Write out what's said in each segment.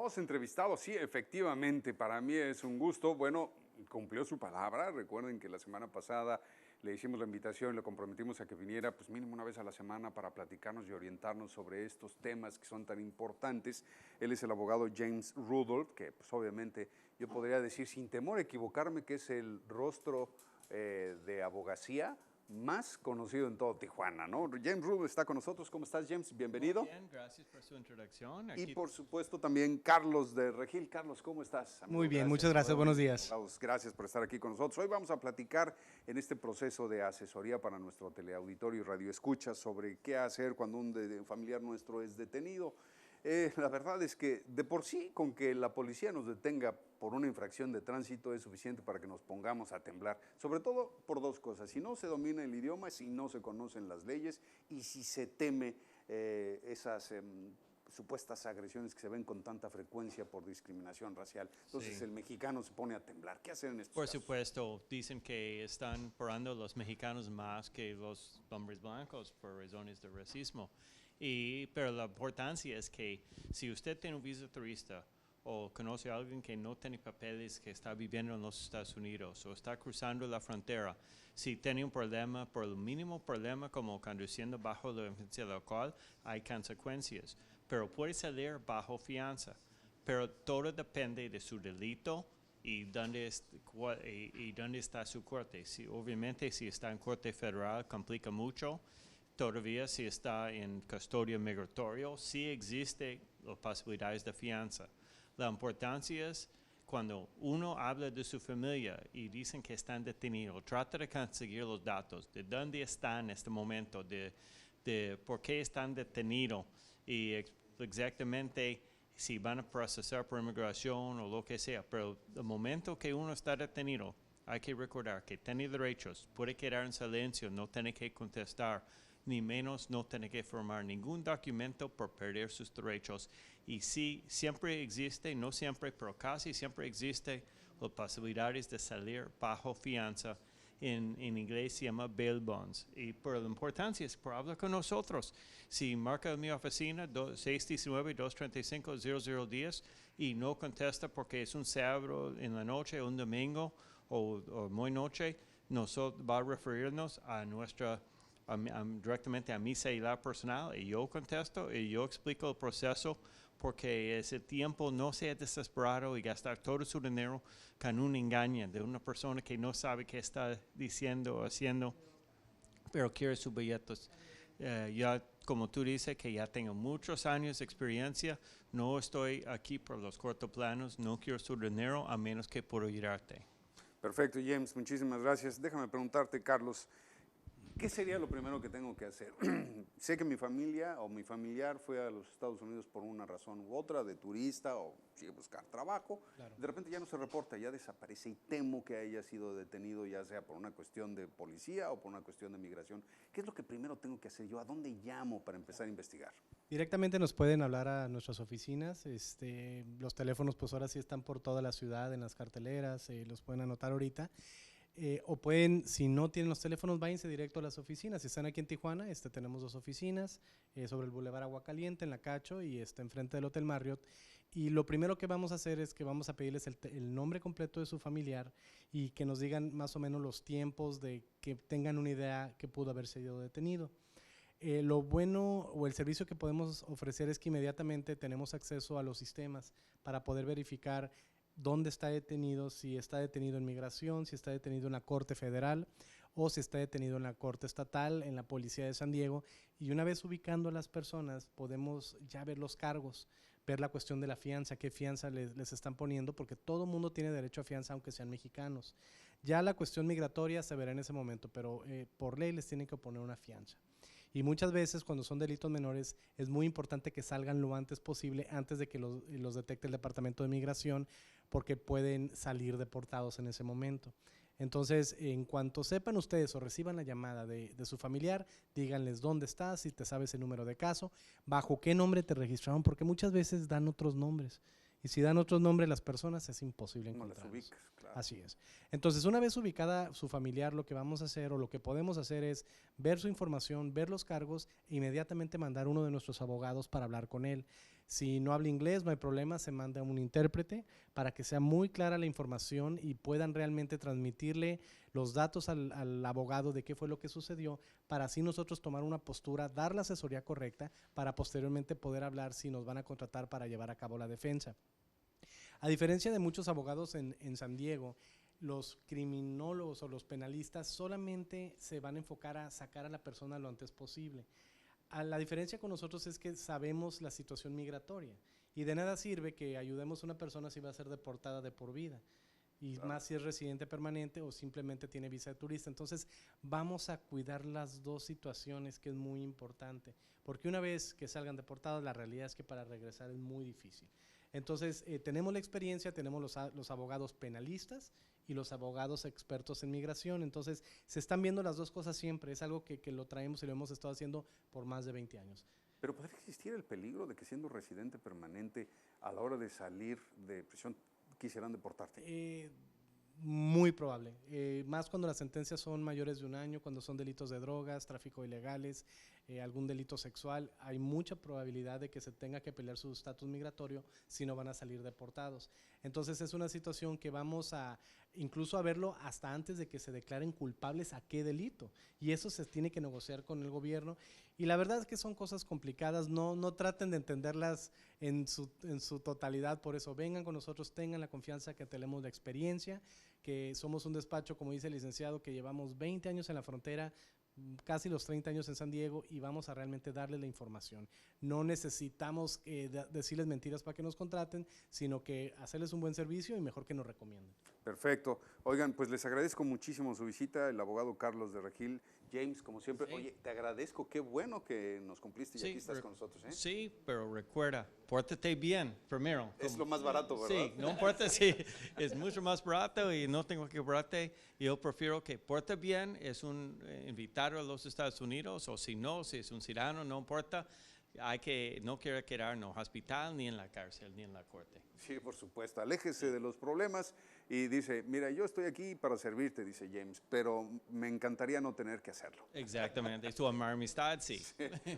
dos entrevistados, sí, efectivamente, para mí es un gusto. Bueno, cumplió su palabra. Recuerden que la semana pasada le hicimos la invitación, le comprometimos a que viniera pues mínimo una vez a la semana para platicarnos y orientarnos sobre estos temas que son tan importantes. Él es el abogado James Rudolph, que pues obviamente yo podría decir sin temor a equivocarme que es el rostro de abogacía más conocido en todo Tijuana, ¿no? James Rudolph está con nosotros. ¿Cómo estás, James? Bienvenido. Muy bien, gracias por su introducción. Y por supuesto también Carlos de Regil. Carlos, ¿cómo estás, amigo? Muy bien, muchas gracias, buenos días. Gracias por estar aquí con nosotros. Hoy vamos a platicar en este proceso de asesoría para nuestro teleauditorio y radioescucha sobre qué hacer cuando un familiar nuestro es detenido. La verdad es que de por sí, con que la policía nos detenga por una infracción de tránsito es suficiente para que nos pongamos a temblar, sobre todo por dos cosas: si no se domina el idioma, si no se conocen las leyes y si se teme esas supuestas agresiones que se ven con tanta frecuencia por discriminación racial. Entonces sí, el mexicano se pone a temblar. ¿Qué hacer en estos Por casos? supuesto, dicen que están parando los mexicanos más que los hombres blancos por razones de racismo. Pero la importancia es que si usted tiene un visa turista o conoce a alguien que no tiene papeles, que está viviendo en los Estados Unidos o está cruzando la frontera, si tiene un problema, por el mínimo problema como conduciendo bajo la influencia del alcohol, hay consecuencias. Pero puede salir bajo fianza. Pero todo depende de su delito y dónde está su corte. Obviamente, si está en corte federal, complica mucho. Todavía, si está en custodia migratoria, sí existen las posibilidades de fianza. La importancia es cuando uno habla de su familia y dicen que están detenidos, trata de conseguir los datos de dónde están en este momento, de por qué están detenidos y exactamente si van a procesar por inmigración o lo que sea. Pero el momento que uno está detenido, hay que recordar que tiene derechos, puede quedar en silencio, no tiene que contestar, ni menos no tiene que firmar ningún documento por perder sus derechos. Y sí, siempre existe, no siempre, pero casi siempre existe las posibilidades de salir bajo fianza. En inglés se llama bail bonds. Y por la importancia es por hablar con nosotros. Si marca mi oficina 619-235-0010 y no contesta porque es un sábado en la noche, un domingo o muy noche, nosotros va a referirnos a nuestra directamente a mi celular personal y yo contesto y yo explico el proceso, porque ese tiempo no sea desesperado y gastar todo su dinero con un engaño de una persona que no sabe qué está diciendo o haciendo, pero quiere sus billetes. Ya como tú dices que ya tengo muchos años de experiencia, no estoy aquí por los cortoplanos, no quiero su dinero a menos que pueda ayudarte. Perfecto, James, muchísimas gracias. Déjame preguntarte, Carlos, ¿qué sería lo primero que tengo que hacer? Sé que mi familia o mi familiar fue a los Estados Unidos por una razón u otra, de turista o sigue buscar trabajo. Claro. De repente ya no se reporta, ya desaparece y temo que haya sido detenido, ya sea por una cuestión de policía o por una cuestión de migración. ¿Qué es lo que primero tengo que hacer yo? ¿A dónde llamo para empezar a investigar? Directamente nos pueden hablar a nuestras oficinas. Los teléfonos pues ahora sí están por toda la ciudad en las carteleras, los pueden anotar ahorita. O pueden, si no tienen los teléfonos, váyanse directo a las oficinas. Si están aquí en Tijuana, tenemos dos oficinas, sobre el Boulevard Agua Caliente, en La Cacho, y enfrente del Hotel Marriott. Y lo primero que vamos a hacer es que vamos a pedirles el nombre completo de su familiar y que nos digan más o menos los tiempos, de que tengan una idea que pudo haber sido detenido. Lo bueno o el servicio que podemos ofrecer es que inmediatamente tenemos acceso a los sistemas para poder verificar dónde está detenido, si está detenido en migración, si está detenido en la Corte Federal o si está detenido en la Corte Estatal, en la Policía de San Diego. Y una vez ubicando a las personas, podemos ya ver los cargos, ver la cuestión de la fianza, qué fianza les están poniendo, porque todo mundo tiene derecho a fianza aunque sean mexicanos. Ya la cuestión migratoria se verá en ese momento, pero por ley les tienen que poner una fianza. Y muchas veces cuando son delitos menores es muy importante que salgan lo antes posible, antes de que los detecte el Departamento de Migración, porque pueden salir deportados en ese momento. Entonces, en cuanto sepan ustedes o reciban la llamada de su familiar, díganles dónde estás, si te sabes el número de caso, bajo qué nombre te registraron, porque muchas veces dan otros nombres. Y si dan otros nombres las personas, es imposible encontrarlos. No las ubicas, claro. Así es. Entonces, una vez ubicada su familiar, lo que vamos a hacer o lo que podemos hacer es ver su información, ver los cargos e inmediatamente mandar uno de nuestros abogados para hablar con él. Si no habla inglés, no hay problema, se manda un intérprete para que sea muy clara la información y puedan realmente transmitirle los datos al abogado de qué fue lo que sucedió, para así nosotros tomar una postura, dar la asesoría correcta, para posteriormente poder hablar si nos van a contratar para llevar a cabo la defensa. A diferencia de muchos abogados en San Diego, los criminólogos o los penalistas solamente se van a enfocar a sacar a la persona lo antes posible. La diferencia con nosotros es que sabemos la situación migratoria y de nada sirve que ayudemos a una persona si va a ser deportada de por vida, y Claro. más si es residente permanente o simplemente tiene visa de turista. Entonces vamos a cuidar las dos situaciones, que es muy importante, porque una vez que salgan deportados, la realidad es que para regresar es muy difícil. Entonces tenemos la experiencia, tenemos los abogados penalistas y los abogados expertos en migración. Entonces se están viendo las dos cosas siempre, es algo que lo traemos y lo hemos estado haciendo por más de 20 años. Pero ¿podría existir el peligro de que siendo residente permanente, a la hora de salir de prisión, quisieran deportarte? Muy probable, más cuando las sentencias son mayores de 1 año, cuando son delitos de drogas, tráfico de ilegales, algún delito sexual, hay mucha probabilidad de que se tenga que pelear su estatus migratorio si no van a salir deportados. Entonces es una situación que vamos a incluso a verlo hasta antes de que se declaren culpables a qué delito, y eso se tiene que negociar con el gobierno, y la verdad es que son cosas complicadas, no traten de entenderlas en su totalidad. Por eso vengan con nosotros, tengan la confianza que tenemos la experiencia, que somos un despacho, como dice el licenciado, que llevamos 20 años en la frontera, casi los 30 años en San Diego, y vamos a realmente darles la información. No necesitamos decirles mentiras para que nos contraten, sino que hacerles un buen servicio y mejor que nos recomienden. Perfecto. Oigan, pues les agradezco muchísimo su visita, el abogado Carlos de Regil. James, como siempre, Sí. oye, te agradezco, qué bueno que nos cumpliste y Sí, aquí estás con nosotros. Sí, pero recuerda, pórtate bien primero. Es lo más barato, ¿verdad? Sí, no importa si es mucho más barato y no tengo que cobrarte. Yo prefiero que porte bien, es un invitar a los Estados Unidos, o si no, si es un ciudadano, no importa. No quiere quedar en el hospital, ni en la cárcel, ni en la corte. Sí, por supuesto. Aléjese de los problemas y dice, mira, yo estoy aquí para servirte, dice James, pero me encantaría no tener que hacerlo. Exactamente. Tu amistad, sí.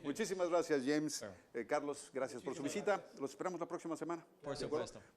Muchísimas gracias, James. Claro. Carlos, gracias por su visita. Los esperamos la próxima semana. Por ¿De acuerdo? supuesto.